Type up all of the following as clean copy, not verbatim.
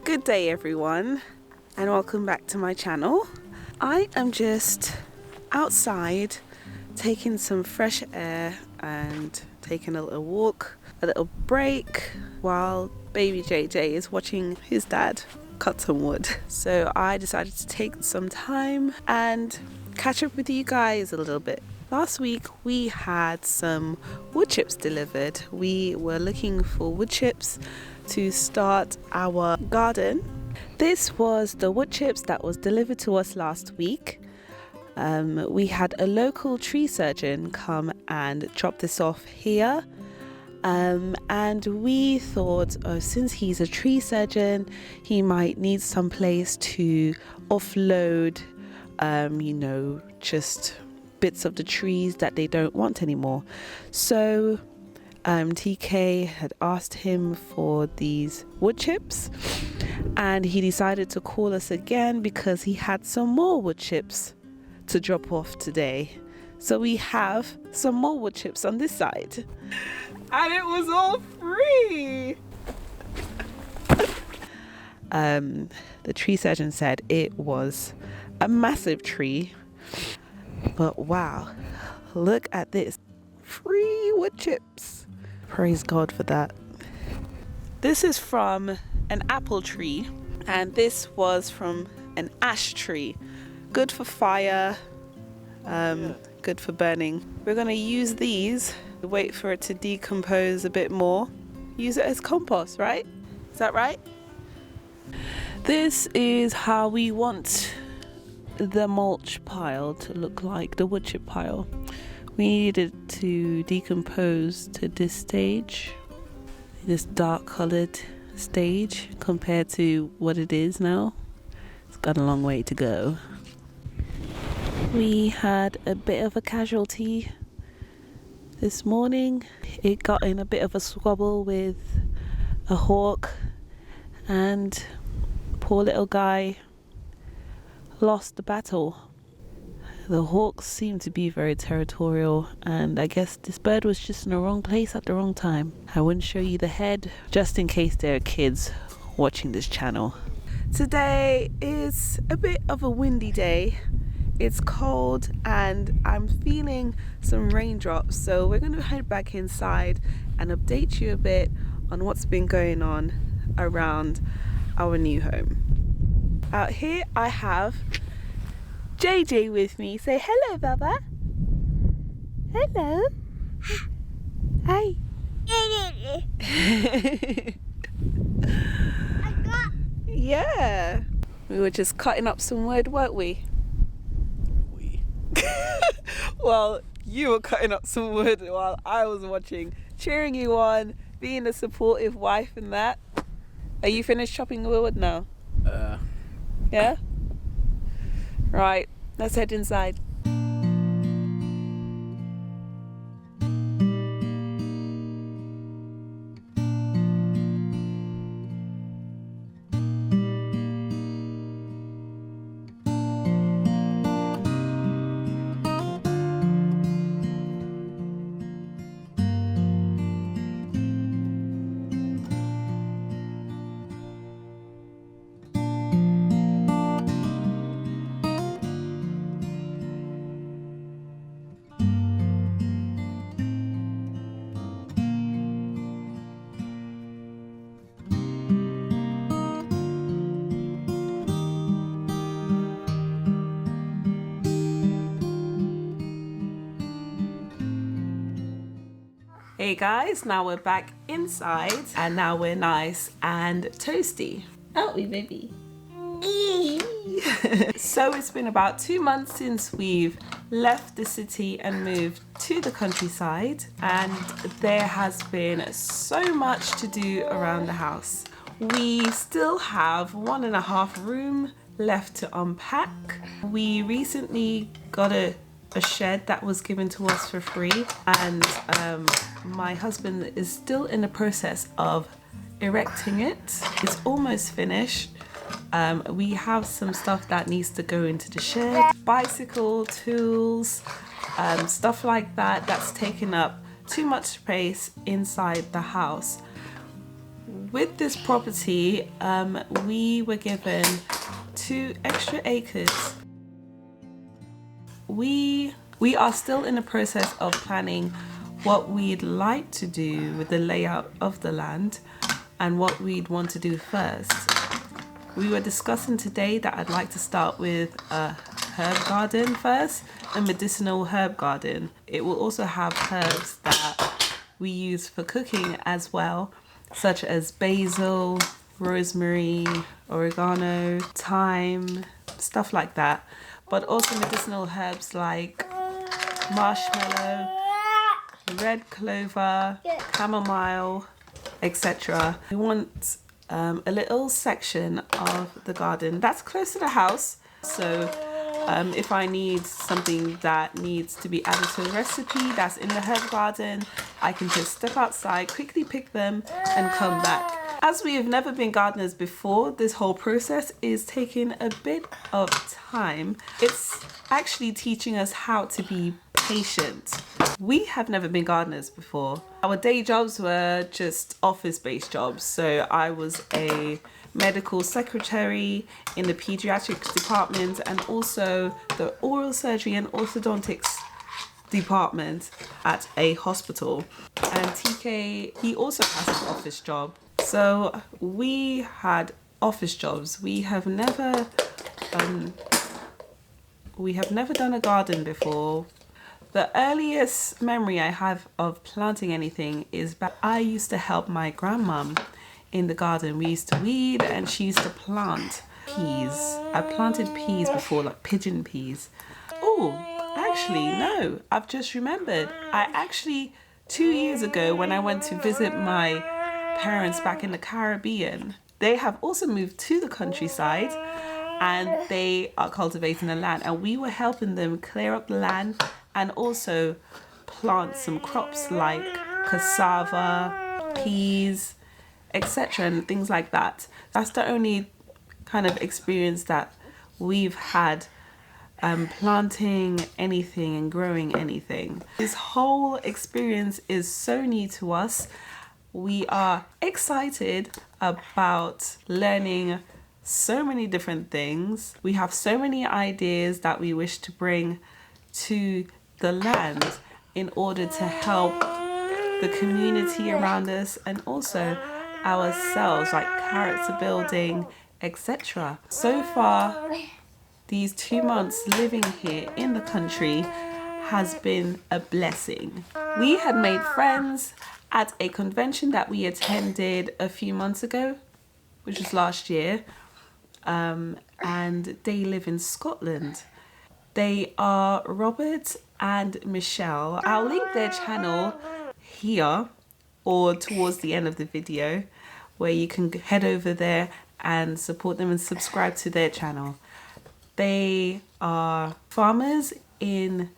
Good day everyone, and welcome back to my channel. I am just outside taking some fresh air and taking a little walk, a little break, while baby JJ is watching his dad cut some wood. So I decided to take some time and catch up with you guys a little bit. Last week we had some wood chips delivered. We were looking for wood chips to start our garden. This was the wood chips that was delivered to us last week. We had a local tree surgeon come and drop this off here. And we thought, since he's a tree surgeon, he might need some place to offload, just bits of the trees that they don't want anymore. So TK had asked him for these wood chips, and he decided to call us again because he had some more wood chips to drop off today. So we have some more wood chips on this side, and it was all free. The tree surgeon said it was a massive tree, but wow, look at this, free wood chips. Praise God for that. This is from an apple tree, and this was from an ash tree. Good for fire, good for burning. We're gonna use these, wait for it to decompose a bit more, use it as compost, right? Is that right? This is how we want the mulch pile to look like, the wood chip pile. We needed to decompose to this stage, this dark colored stage, compared to what it is now. It's got a long way to go. We had a bit of a casualty this morning. It got in a bit of a squabble with a hawk, and poor little guy lost the battle. The hawks seem to be very territorial, and I guess this bird was just in the wrong place at the wrong time. I wouldn't show you the head just in case there are kids watching this channel. Today is a bit of a windy day. It's cold and I'm feeling some raindrops, so we're going to head back inside and update you a bit on what's been going on around our new home. Out here I have JJ with me. Say hello, Baba. Hello. Hi. Yeah. We were just cutting up some wood, weren't we? Well, you were cutting up some wood while I was watching, cheering you on, being a supportive wife and that. Are you finished chopping the wood now? Yeah? Right, let's head inside. Hey guys, now we're back inside and now we're nice and toasty. Aren't we, baby? So it's been about 2 months since we've left the city and moved to the countryside, and there has been so much to do around the house. We still have 1.5 room left to unpack. We recently got a shed that was given to us for free, and my husband is still in the process of erecting it. It's almost finished. We have some stuff that needs to go into the shed, bicycle, tools, stuff like that that's taken up too much space inside the house. with this property, we were given 2 extra acres. We are still in the process of planning what we'd like to do with the layout of the land and what we'd want to do first. We were discussing today that I'd like to start with a herb garden first, a medicinal herb garden. It will also have herbs that we use for cooking as well, such as basil, rosemary, oregano, thyme, stuff like that. But also medicinal herbs like marshmallow, red clover, chamomile, etc. We want a little section of the garden that's close to the house. So if I need something that needs to be added to a recipe that's in the herb garden, I can just step outside, quickly pick them and come back. As we have never been gardeners before, this whole process is taking a bit of time. It's actually teaching us how to be patient. We have never been gardeners before. Our day jobs were just office-based jobs. So I was a medical secretary in the pediatrics department and also the oral surgery and orthodontics department at a hospital. And TK, he also has an office job. So we had office jobs. We have never done a garden before. The earliest memory I have of planting anything is that I used to help my grandmum in the garden. We used to weed and she used to plant peas. I planted peas before, like pigeon peas. Oh, actually, no, I've just remembered. I actually, 2 years ago when I went to visit my parents back in the Caribbean, they have also moved to the countryside and they are cultivating the land, and we were helping them clear up the land and also plant some crops like cassava, peas, etc. and things like that. That's the only kind of experience that we've had planting anything and growing anything. This whole experience is so new to us. We are excited about learning so many different things. We have so many ideas that we wish to bring to the land in order to help the community around us and also ourselves, like character building, etc. So far, these 2 months living here in the country has been a blessing. We had made friends at a convention that we attended a few months ago, which was last year, and they live in Scotland. They are Robert and Michelle. I'll link their channel here or towards the end of the video, where you can head over there and support them and subscribe to their channel. They are farmers in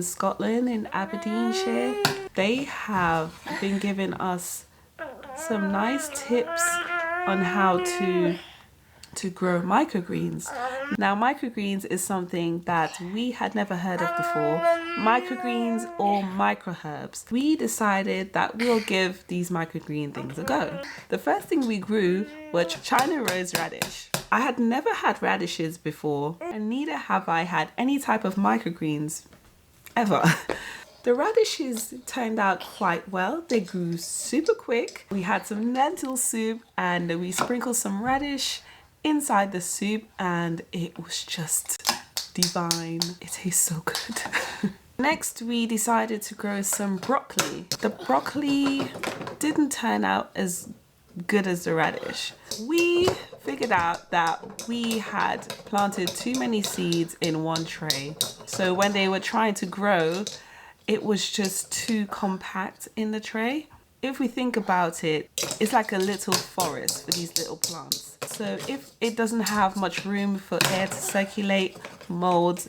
Scotland, in Aberdeenshire. They have been giving us some nice tips on how to grow microgreens. Now, microgreens is something that we had never heard of before. Microgreens or microherbs. We decided that we'll give these microgreen things a go. The first thing we grew was China rose radish. I had never had radishes before, and neither have I had any type of microgreens ever. The radishes turned out quite well. They grew super quick. We had some lentil soup and we sprinkled some radish inside the soup and it was just divine. It tastes so good. Next, we decided to grow some broccoli. The broccoli didn't turn out as good as the radish. We figured out that we had planted too many seeds in one tray. So when they were trying to grow, it was just too compact in the tray. If we think about it, it's like a little forest for these little plants. So if it doesn't have much room for air to circulate, mold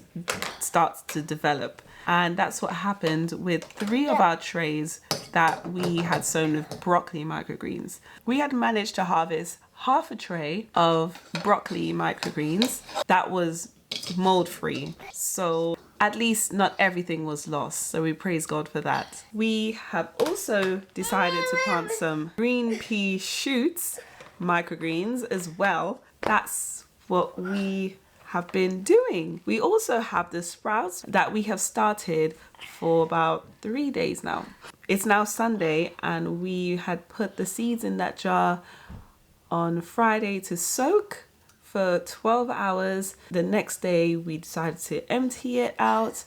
starts to develop. And that's what happened with 3 of our trays that we had sown with broccoli microgreens. We had managed to harvest half a tray of broccoli microgreens that was mold free. So at least not everything was lost, so we praise God for that. We have also decided to plant some green pea shoots, microgreens as well. That's what we have been doing. We also have the sprouts that we have started for about 3 days now. It's now Sunday and we had put the seeds in that jar on Friday to soak for 12 hours. The next day we decided to empty it out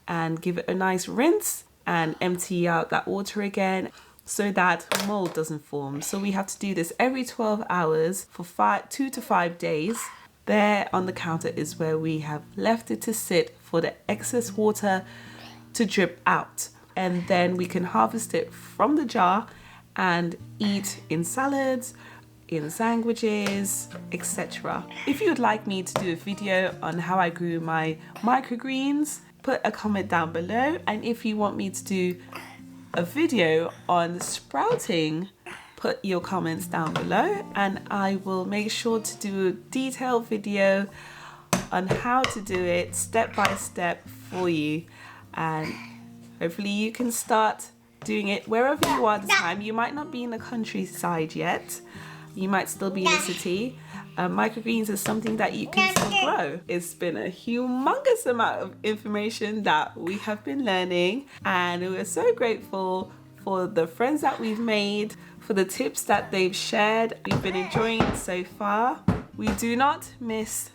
and give it a nice rinse and empty out that water again so that mold doesn't form. So we have to do this every 12 hours for 2 to 5 days. There on the counter is where we have left it to sit for the excess water to drip out, and then we can harvest it from the jar and eat in salads, in sandwiches, etc. If you would like me to do a video on how I grew my microgreens, put a comment down below. And if you want me to do a video on sprouting, put your comments down below and I will make sure to do a detailed video on how to do it step by step for you, and hopefully you can start doing it wherever you are at the time. You might not be in the countryside yet, you might still be in the city. Microgreens is something that you can still grow. It's been a humongous amount of information that we have been learning, and we're so grateful for the friends that we've made, for the tips that they've shared. We've been enjoying it so far. We do not miss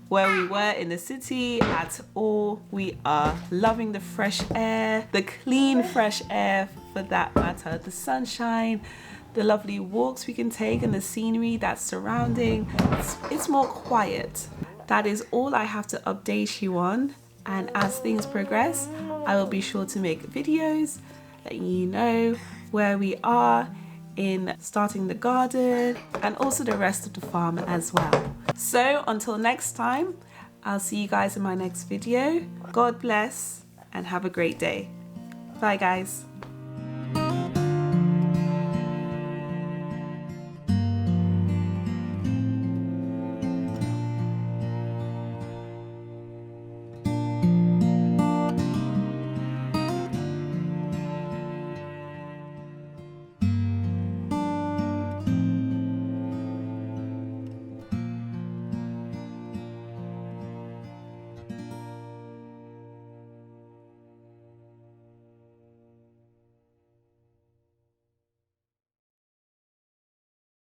where we were in the city at all. We are loving the fresh air, the clean fresh air for that matter, the sunshine, the lovely walks we can take and the scenery that's surrounding. It's more quiet. That is all I have to update you on, and as things progress I will be sure to make videos letting you know where we are in starting the garden and also the rest of the farm as well. So until next time, I'll see you guys in my next video. God bless and have a great day. Bye guys.